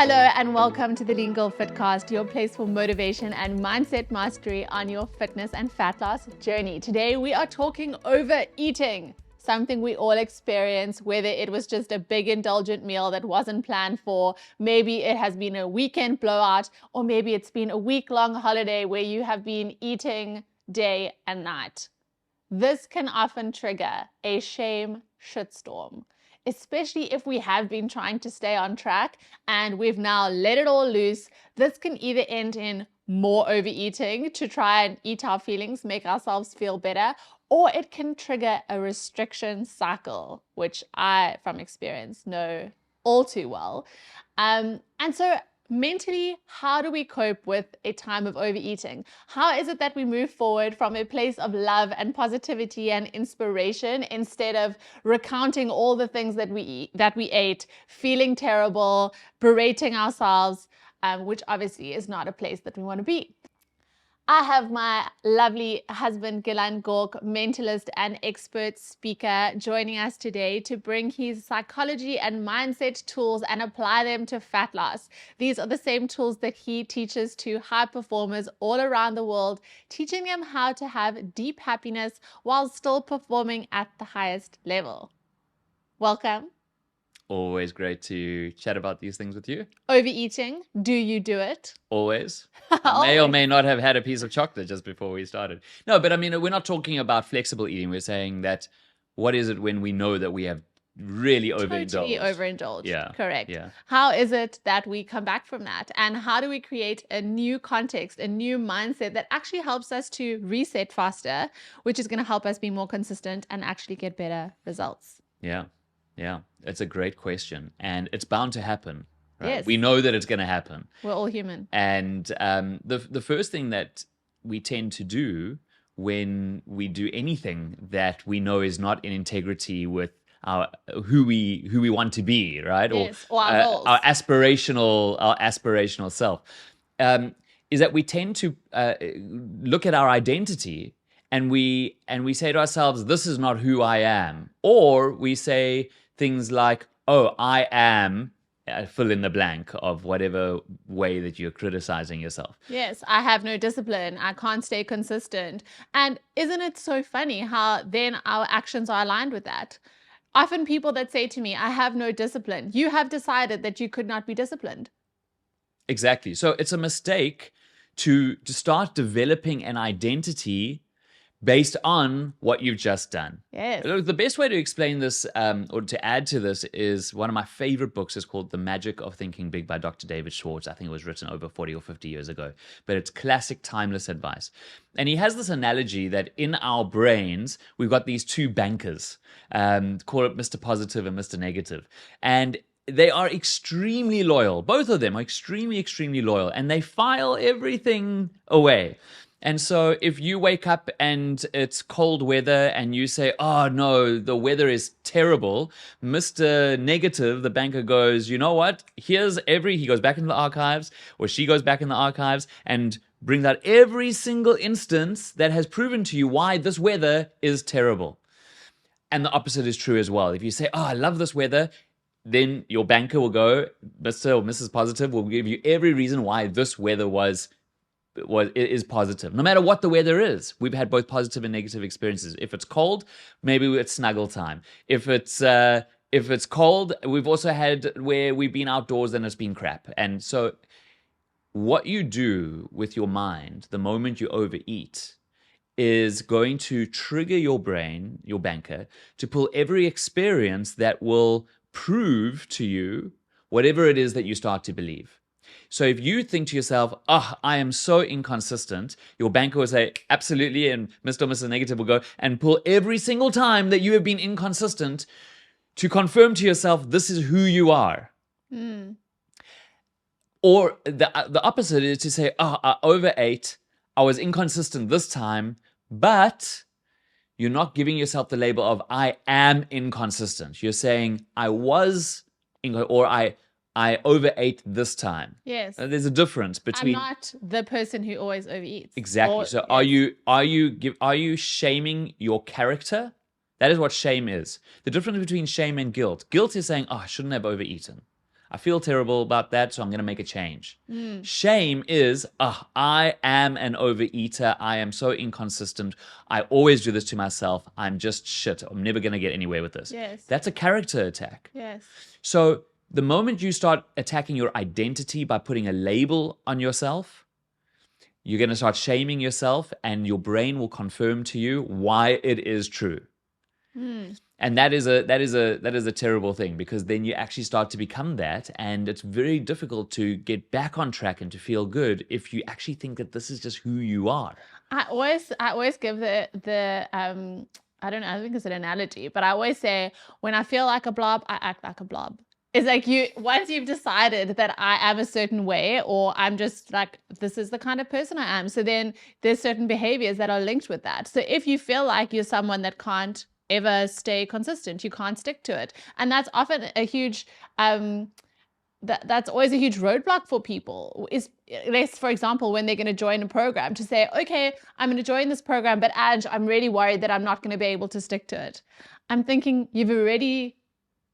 Hello and welcome to the LEAN GIRL Fitcast, your place for motivation and mindset mastery on your fitness and fat loss journey. Today we are talking overeating, something we all experience, whether it was just a big indulgent meal that wasn't planned for, maybe it has been a weekend blowout, or maybe it's been a week-long holiday where you have been eating day and night. This can often trigger a shame shitstorm, especially if we have been trying to stay on track and we've now let it all loose. This can either end in more overeating to try and eat our feelings, make ourselves feel better, or it can trigger a restriction cycle, which I, from experience, know all too well. And so mentally, how do we cope with a time of overeating? How is it that we move forward from a place of love and positivity and inspiration instead of recounting all the things that we ate, feeling terrible, berating ourselves, which obviously is not a place that we want to be? I have my lovely husband, Gillan Gork, mentalist and expert speaker, joining us today to bring his psychology and mindset tools and apply them to fat loss. These are the same tools that he teaches to high performers all around the world, teaching them how to have deep happiness while still performing at the highest level. Welcome. Always great to chat about these things with you. Overeating, do you do it? Always. I may or may not have had a piece of chocolate just before we started. No, but I mean, we're not talking about flexible eating. We're saying that what is it when we know that we have really overindulged? Totally overindulged. Yeah. Correct. Yeah. How is it that we come back from that? And how do we create a new context, a new mindset that actually helps us to reset faster, which is going to help us be more consistent and actually get better results? Yeah. Yeah. It's a great question. And it's bound to happen. Right? Yes. We know that it's going to happen. We're all human. And the first thing that we tend to do when we do anything that we know is not in integrity with our who we want to be, right? Yes, or our goals. Our aspirational self, is that we tend to look at our identity and we say to ourselves, "This is not who I am," or we say things like, "Oh, I am." Fill in the blank of whatever way that you're criticizing yourself. Yes, I have no discipline. I can't stay consistent. And isn't it so funny how then our actions are aligned with that? Often people that say to me, I have no discipline, you have decided that you could not be disciplined. Exactly. So it's a mistake to start developing an identity based on what you've just done. Yes. Look, the best way to explain this or to add to this is one of my favorite books is called The Magic of Thinking Big by Dr. David Schwartz. I think it was written over 40 or 50 years ago, but it's classic, timeless advice. And he has this analogy that in our brains, we've got these two bankers, call it Mr. Positive and Mr. Negative. And they are extremely loyal. Both of them are extremely, extremely loyal, and they file everything away. And so if you wake up and it's cold weather and you say, "Oh no, the weather is terrible," Mr. Negative, the banker, goes, "You know what? He goes back into the archives, or she goes back in the archives and brings out every single instance that has proven to you why this weather is terrible." And the opposite is true as well. If you say, "Oh, I love this weather," then your banker will go, Mr. or Mrs. Positive will give you every reason why this weather is positive, no matter what the weather is. We've had both positive and negative experiences. If it's cold, maybe it's snuggle time. If it's cold, we've also had where we've been outdoors and it's been crap. And so what you do with your mind the moment you overeat is going to trigger your brain, your banker, to pull every experience that will prove to you whatever it is that you start to believe. So if you think to yourself, "Oh, I am so inconsistent," your banker will say, "Absolutely," and Mr. or Mrs. Negative will go and pull every single time that you have been inconsistent to confirm to yourself, this is who you are. Mm. Or the opposite is to say, "Oh, I overate, I was inconsistent this time," but you're not giving yourself the label of "I am inconsistent." You're saying, "I was or I overate this time." Yes. There's a difference between. I'm not the person who always overeats. Exactly. So yes. Are you shaming your character? That is what shame is. The difference between shame and guilt. Guilt is saying, "Oh, I shouldn't have overeaten. I feel terrible about that, so I'm going to make a change. Shame is, I am an overeater. I am so inconsistent. I always do this to myself. I'm just shit. I'm never going to get anywhere with this. Yes. That's a character attack. Yes. So the moment you start attacking your identity by putting a label on yourself, you're going to start shaming yourself, and your brain will confirm to you why it is true. And that is a terrible thing, because then you actually start to become that, and it's very difficult to get back on track and to feel good if you actually think that this is just who you are. I always give the I don't know, I think it's an analogy, but I always say, when I feel like a blob, I act like a blob. It's like, once you've decided that I am a certain way, or I'm just like, this is the kind of person I am, so then there's certain behaviors that are linked with that. So if you feel like you're someone that can't ever stay consistent, you can't stick to it, and that's often a huge that's always a huge roadblock for people. Is, for example, when they're going to join a program, to say, okay, I'm going to join this program, but Ange, I'm really worried that I'm not going to be able to stick to it. I'm thinking, you've already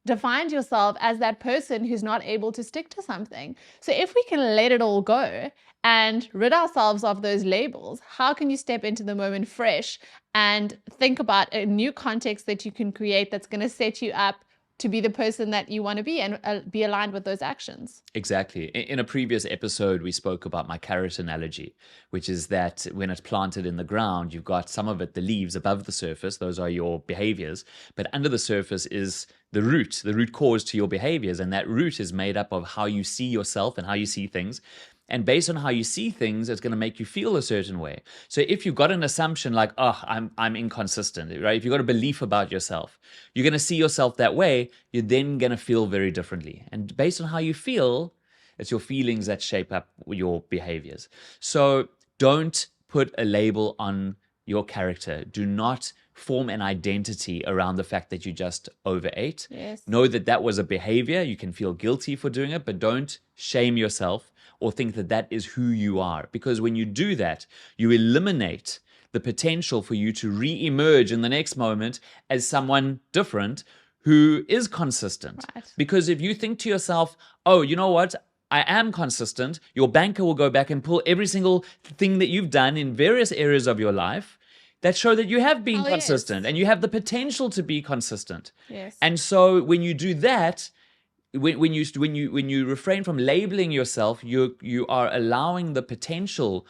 defined yourself as that person who's not able to stick to something. So if we can let it all go and rid ourselves of those labels, how can you step into the moment fresh and think about a new context that you can create that's going to set you up to be the person that you want to be, and be aligned with those actions? Exactly. In a previous episode, we spoke about my carrot analogy, which is that when it's planted in the ground, you've got some of it, the leaves above the surface, those are your behaviors, but under the surface is the root cause to your behaviors, and that root is made up of how you see yourself and how you see things. And based on how you see things, it's going to make you feel a certain way. So if you've got an assumption like, I'm inconsistent, right? If you've got a belief about yourself, you're going to see yourself that way. You're then going to feel very differently. And based on how you feel, it's your feelings that shape up your behaviors. So don't put a label on your character. Do not form an identity around the fact that you just overate. Yes. Know that that was a behavior. You can feel guilty for doing it, but don't shame yourself or think that that is who you are. Because when you do that, you eliminate the potential for you to re-emerge in the next moment as someone different who is consistent. Right. Because if you think to yourself, oh, you know what? I am consistent, your banker will go back and pull every single thing that you've done in various areas of your life that show that you have been consistent, yes. and you have the potential to be consistent. Yes. And so when you do that, when you refrain from labeling yourself, you are allowing the potential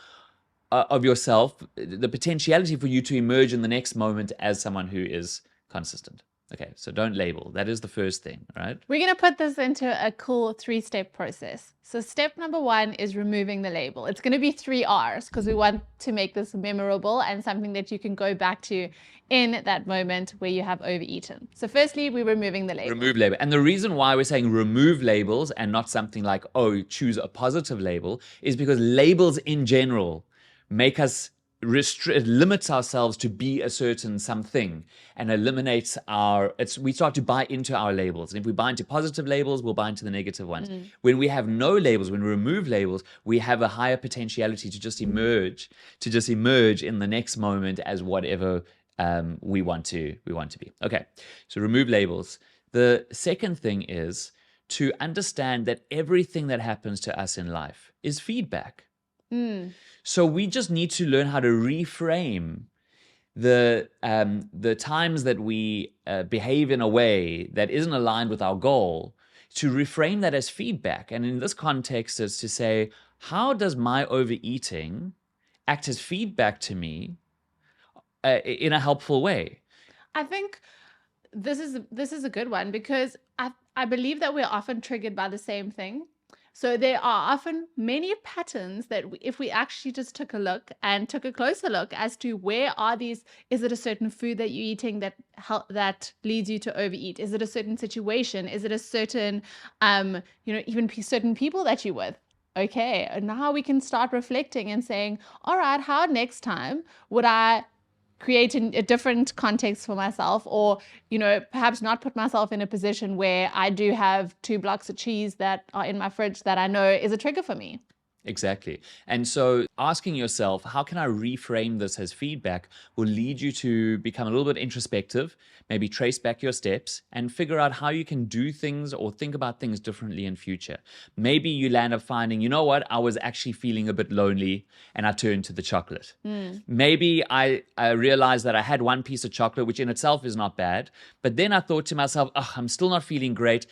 of yourself, the potentiality for you to emerge in the next moment as someone who is consistent. Okay, so don't label. That is the first thing, right? We're going to put this into a cool 3-step process. So step number 1 is removing the label. It's going to be 3 R's, because we want to make this memorable and something that you can go back to in that moment where you have overeaten. So firstly, we're removing the label. Remove label. And the reason why we're saying remove labels and not something like, oh, choose a positive label, is because labels in general make us limits ourselves to be a certain something, and eliminates we start to buy into our labels. And if we buy into positive labels, we'll buy into the negative ones. When we have no labels, when we remove labels, we have a higher potentiality to just emerge in the next moment as whatever we want to be. Okay, so remove labels. The second thing is to understand that everything that happens to us in life is feedback. So we just need to learn how to reframe the times that we behave in a way that isn't aligned with our goal, to reframe that as feedback. And in this context, is to say, how does my overeating act as feedback to me in a helpful way? I think this is a good one, because I believe that we're often triggered by the same thing. So there are often many patterns that if we actually just took a closer look as to where are these, is it a certain food that you're eating that leads you to overeat? Is it a certain situation? Is it a certain, even certain people that you're with? Okay, and now we can start reflecting and saying, all right, how next time would I create a different context for myself, or perhaps not put myself in a position where I do have 2 blocks of cheese that are in my fridge that I know is a trigger for me. Exactly. And so asking yourself, how can I reframe this as feedback, will lead you to become a little bit introspective, maybe trace back your steps and figure out how you can do things or think about things differently in future. Maybe you land up finding, you know what, I was actually feeling a bit lonely and I turned to the chocolate. Maybe I realized that I had one piece of chocolate, which in itself is not bad, but then I thought to myself, oh, I'm still not feeling great.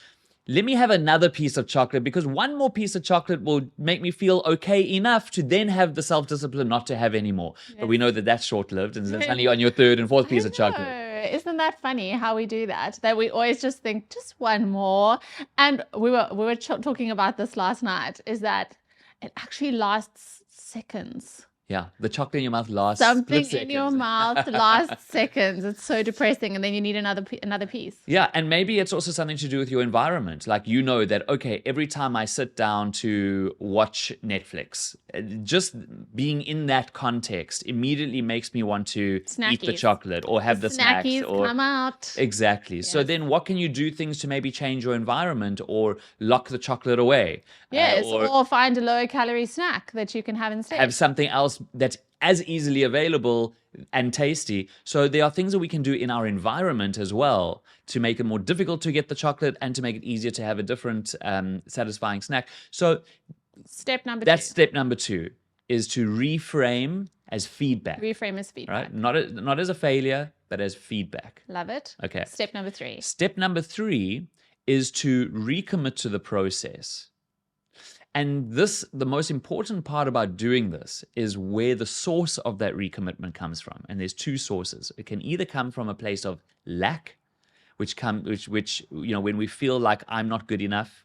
Let me have another piece of chocolate, because one more piece of chocolate will make me feel okay enough to then have the self-discipline not to have any more. But we know that that's short-lived, and it's only on your third and fourth piece of chocolate. Isn't that funny how we do that? That we always just think just one more. And we were talking about this last night, is that it actually lasts seconds. Yeah, the chocolate in your mouth lasts Something split in your seconds. mouth lasts seconds. It's so depressing, and then you need another piece. Yeah, and maybe it's also something to do with your environment. Like, you know that, okay, every time I sit down to watch Netflix, just being in that context immediately makes me want to eat the Snackies. chocolate or have the snacks. Snackies Or come out. Exactly. So then what can you do things to maybe change your environment or lock the chocolate away? Yes, or find a lower calorie snack that you can have instead. Have something else that's as easily available and tasty. So there are things that we can do in our environment as well to make it more difficult to get the chocolate and to make it easier to have a different satisfying snack. So step number that's two. Step number 2, is to reframe as feedback. Reframe as feedback. Right? Not as a failure, but as feedback. Love it. Okay. Step number 3. Step number 3 is to recommit to the process. And the most important part about doing this is where the source of that recommitment comes from. And there's 2 sources. It can either come from a place of lack, which when we feel like I'm not good enough.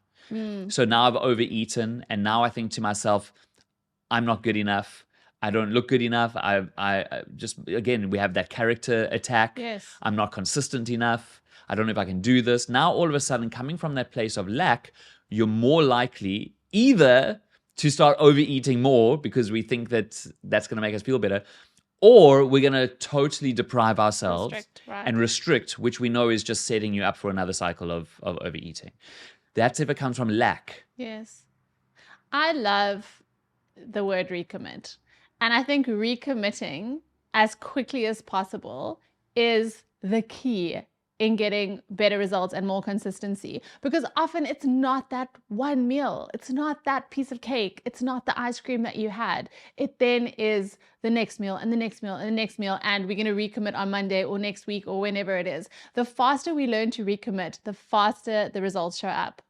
So now I've overeaten, and now I think to myself, I'm not good enough. I don't look good enough. I just, again, we have that character attack. Yes. I'm not consistent enough. I don't know if I can do this. Now, all of a sudden, coming from that place of lack, you're more likely either to start overeating more because we think that that's going to make us feel better, or we're going to totally deprive ourselves and restrict, which we know is just setting you up for another cycle of overeating. That's if it comes from lack. Yes. I love the word recommit. And I think recommitting as quickly as possible is the key in getting better results and more consistency, because often it's not that one meal, it's not that piece of cake, it's not the ice cream that you had. It then is the next meal and the next meal and the next meal, and we're going to recommit on Monday or next week or whenever it is. The faster we learn to recommit, the faster the results show up.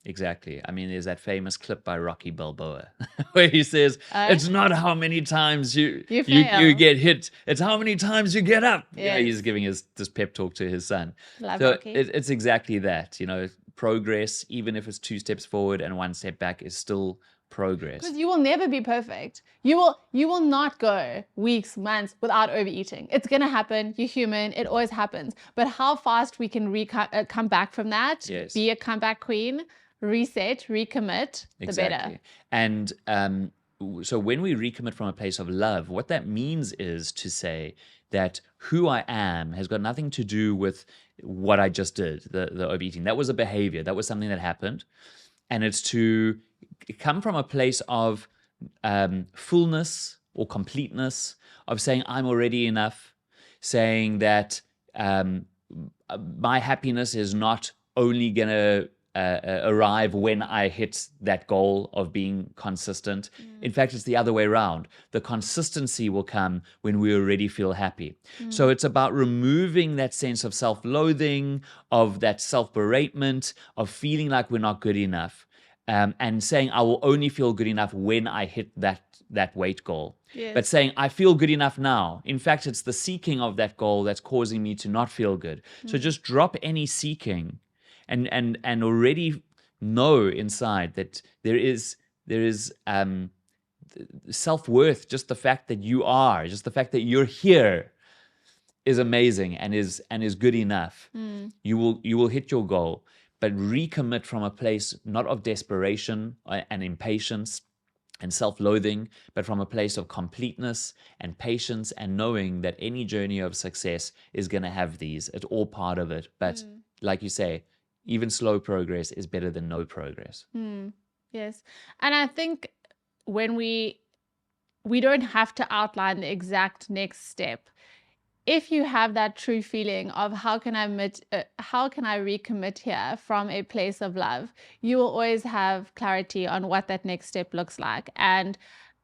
Exactly. I mean, there's that famous clip by Rocky Balboa where he says, it's not how many times you get hit, it's how many times you get up. Yes. Yeah, he's giving this pep talk to his son. Love so Rocky. It's exactly that. Progress, even if it's 2 steps forward and 1 step back, is still progress. Because you will never be perfect. You will not go weeks, months without overeating. It's going to happen. You're human. It always happens. But how fast we can come back from that, be a comeback queen, reset, recommit, the better. And so when we recommit from a place of love, what that means is to say that who I am has got nothing to do with what I just did, the overeating. That was a behavior. That was something that happened. And it's to come from a place of fullness or completeness, of saying I'm already enough, saying that my happiness is not only going to arrive when I hit that goal of being consistent. In fact, it's the other way around. The consistency will come when we already feel happy. So it's about removing that sense of self-loathing, of that self-beratement, of feeling like we're not good enough, and saying I will only feel good enough when I hit that weight goal. Yes. But saying I feel good enough now. In fact, it's the seeking of that goal that's causing me to not feel good. So just drop any seeking. And already know inside that there is self-worth. Just the fact that just the fact that you're here is amazing and is good enough. You will hit your goal, but recommit from a place not of desperation and impatience and self-loathing, but from a place of completeness and patience and knowing that any journey of success is going to have these. It's all part of it. But like you say, even slow progress is better than no progress. Yes. And I think when we don't have to outline the exact next step. If you have that true feeling of how can I recommit here from a place of love, you will always have clarity on what that next step looks like. And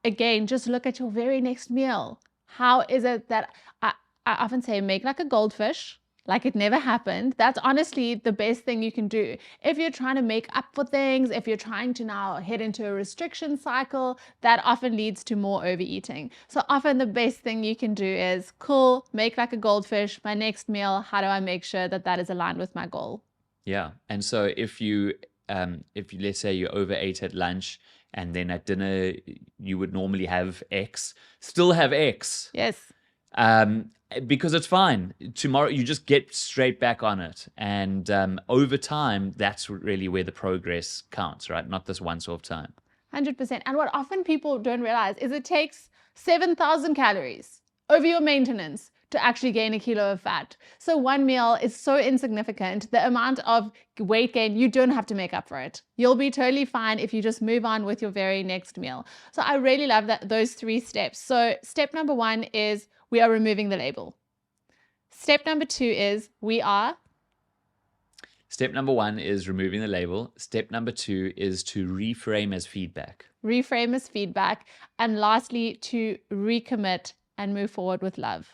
again, just look at your very next meal. How is it that I often say, make like a goldfish, like it never happened. That's honestly the best thing you can do. If you're trying to make up for things, if you're trying to now head into a restriction cycle, that often leads to more overeating. So often the best thing you can do is, cool, make like a goldfish. My next meal, how do I make sure that that is aligned with my goal? Yeah. And so if you let's say you overate at lunch and then at dinner you would normally have X, still have X. Yes. Because it's fine. Tomorrow you just get straight back on it. And over time, that's really where the progress counts, right? Not this once-off time. 100%. And what often people don't realize is it takes 7,000 calories over your maintenance to actually gain a kilo of fat. So one meal is so insignificant. The amount of weight gain, you don't have to make up for it. You'll be totally fine if you just move on with your very next meal. So I really love those 3 steps. So step number 1 is we are removing the label. Step number 2 is Step number 1 is removing the label. Step number 2 is to reframe as feedback. Reframe as feedback. And lastly, to recommit and move forward with love.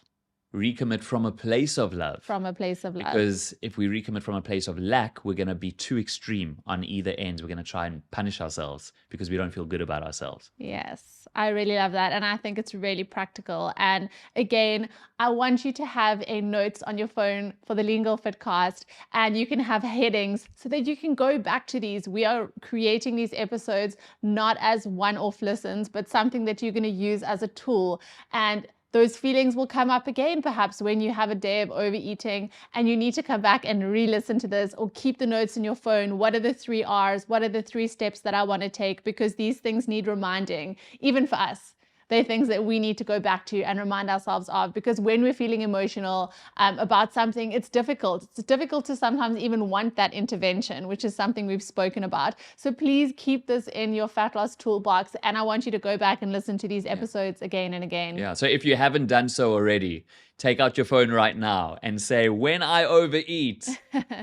Recommit from a place of love. From a place of love. Because if we recommit from a place of lack, we're going to be too extreme on either end. We're going to try and punish ourselves because we don't feel good about ourselves. Yes, I really love that. And I think it's really practical. And again, I want you to have a notes on your phone for the LEAN GIRL Fitcast, and you can have headings so that you can go back to these. We are creating these episodes not as one-off listens, but something that you're going to use as a tool. And those feelings will come up again, perhaps when you have a day of overeating and you need to come back and re-listen to this, or keep the notes in your phone. What are the 3 R's? What are the 3 steps that I want to take? Because these things need reminding, even for us. They're things that we need to go back to and remind ourselves of, because when we're feeling emotional about something, it's difficult. It's difficult to sometimes even want that intervention, which is something we've spoken about. So please keep this in your fat loss toolbox. And I want you to go back and listen to these episodes again and again. Yeah. So if you haven't done so already, take out your phone right now and say, when I overeat,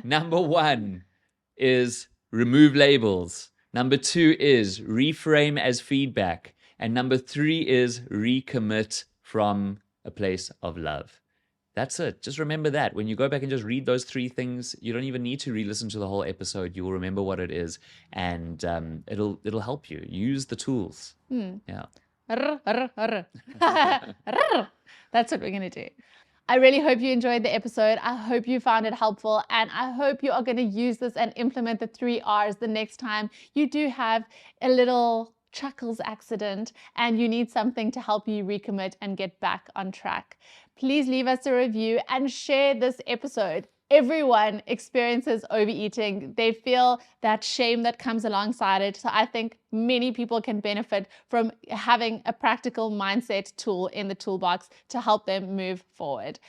number 1 is remove labels. Number 2 is reframe as feedback. And number 3 is recommit from a place of love. That's it. Just remember that. When you go back and just read those 3 things, you don't even need to re-listen to the whole episode. You will remember what it is, and it'll help you. Use the tools. Yeah. That's what we're going to do. I really hope you enjoyed the episode. I hope you found it helpful, and I hope you are going to use this and implement the 3 R's the next time you do have a little chuckles accident and you need something to help you recommit and get back on track. Please leave us a review and share this episode. Everyone experiences overeating. They feel that shame that comes alongside it. So I think many people can benefit from having a practical mindset tool in the toolbox to help them move forward.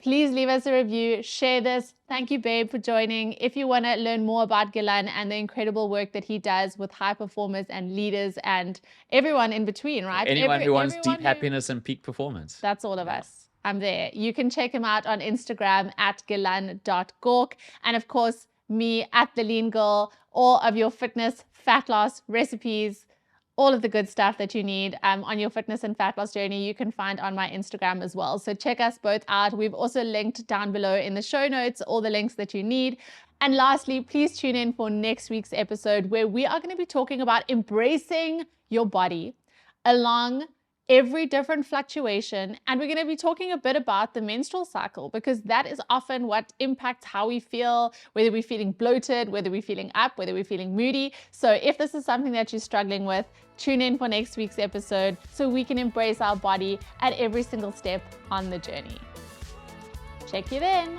Please leave us a review, share this. Thank you, babe, for joining. If you want to learn more about Gilan and the incredible work that he does with high performers and leaders and everyone in between, right? Anyone who wants deep happiness and peak performance. That's all of us. I'm there. You can check him out on Instagram at gilan.gork. And of course, me at the Lean Girl, all of your fitness, fat loss recipes, all of the good stuff that you need on your fitness and fat loss journey, you can find on my Instagram as well. So check us both out. We've also linked down below in the show notes all the links that you need. And lastly, please tune in for next week's episode, where we are going to be talking about embracing your body along every different fluctuation. And we're going to be talking a bit about the menstrual cycle, because that is often what impacts how we feel, whether we're feeling bloated, whether we're feeling up, whether we're feeling moody. So if this is something that you're struggling with, tune in for next week's episode so we can embrace our body at every single step on the journey. Check you then.